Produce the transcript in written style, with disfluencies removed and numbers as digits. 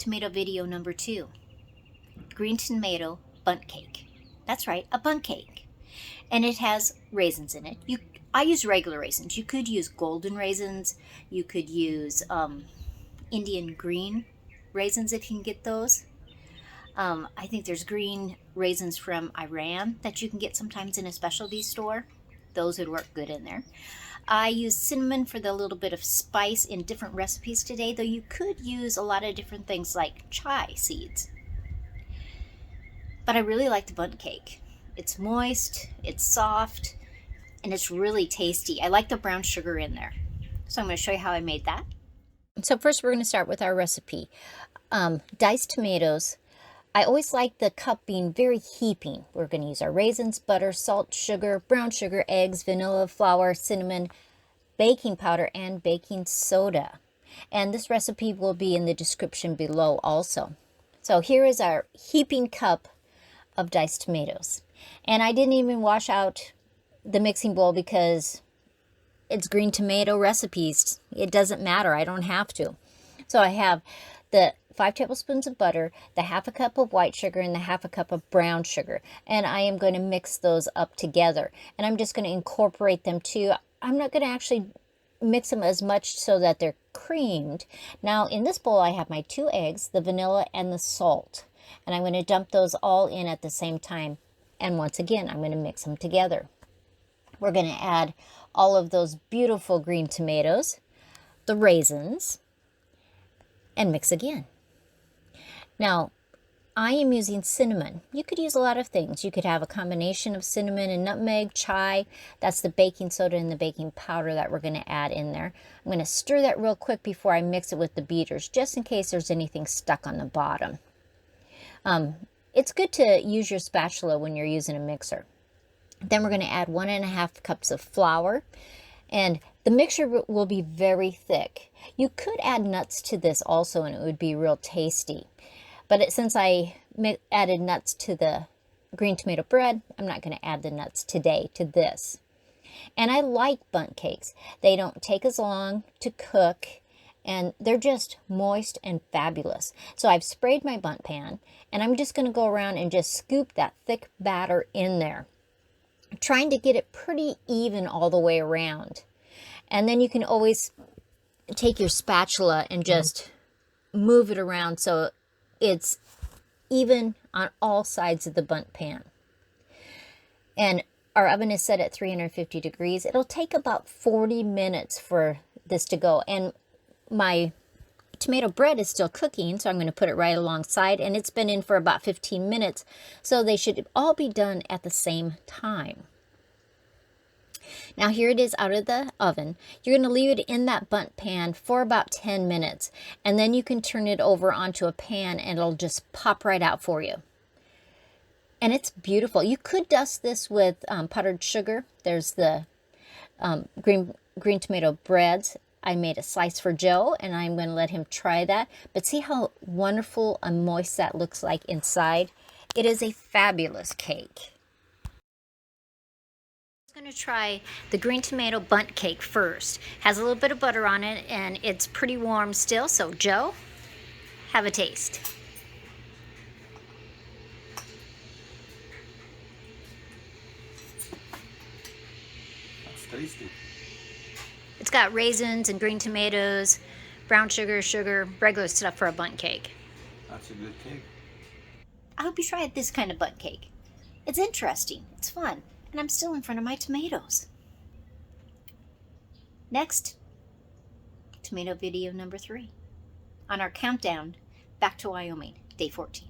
tomato video number 2. Green tomato bundt cake. That's right, a bundt cake. And it has raisins in it. I use regular raisins. You could use golden raisins. You could use Indian green raisins if you can get those. I think there's green raisins from Iran that you can get sometimes in a specialty store. Those would work good in there. I use cinnamon for the little bit of spice in different recipes today, though you could use a lot of different things like chai seeds. But I really like the bundt cake. It's moist, it's soft, and it's really tasty. I like the brown sugar in there. So I'm going to show you how I made that. So first we're going to start with our recipe. Diced tomatoes. I always like the cup being very heaping. We're going to use our raisins, butter, salt, sugar, brown sugar, eggs, vanilla, flour, cinnamon, baking powder, and baking soda. And this recipe will be in the description below also. So here is our heaping cup of diced tomatoes. And I didn't even wash out the mixing bowl because it's green tomato recipes. It doesn't matter. I don't have to. So I have the 5 tablespoons of butter, the half a cup of white sugar, and the half a cup of brown sugar. And I am going to mix those up together. And I'm just going to incorporate them too. I'm not going to actually mix them as much so that they're creamed. Now in this bowl I have my 2 eggs, the vanilla, and the salt. And I'm going to dump those all in at the same time. And once again, I'm going to mix them together. We're going to add all of those beautiful green tomatoes, the raisins, and mix again. Now, I am using cinnamon. You could use a lot of things. You could have a combination of cinnamon and nutmeg, chai. That's the baking soda and the baking powder that we're going to add in there. I'm going to stir that real quick before I mix it with the beaters, just in case there's anything stuck on the bottom. It's good to use your spatula when you're using a mixer. Then we're going to add 1.5 cups of flour. And the mixture will be very thick. You could add nuts to this also and it would be real tasty. But since I added nuts to the green tomato bread, I'm not going to add the nuts today to this. And I like bundt cakes. They don't take as long to cook and they're just moist and fabulous. So I've sprayed my bundt pan and I'm just going to go around and just scoop that thick batter in there, trying to get it pretty even all the way around. And then you can always take your spatula and just move it around so it's even on all sides of the bundt pan. And our oven is set at 350 degrees. It'll take about 40 minutes for this to go. And my tomato bread is still cooking, so I'm going to put it right alongside. And it's been in for about 15 minutes, so they should all be done at the same time. Now here it is out of the oven. You're going to leave it in that bundt pan for about 10 minutes. And then you can turn it over onto a pan and it'll just pop right out for you. And it's beautiful. You could dust this with powdered sugar. There's the green tomato breads. I made a slice for Joe and I'm going to let him try that. But see how wonderful and moist that looks like inside? It is a fabulous cake. I'm going to try the green tomato bundt cake first. Has a little bit of butter on it and it's pretty warm still. So Joe, have a taste. That's tasty. It's got raisins and green tomatoes, brown sugar, regular stuff for a bundt cake. That's a good cake. I hope you try this kind of bundt cake. It's interesting, it's fun, and I'm still in front of my tomatoes. Next, tomato video number 3 on our countdown back to Wyoming, day 14.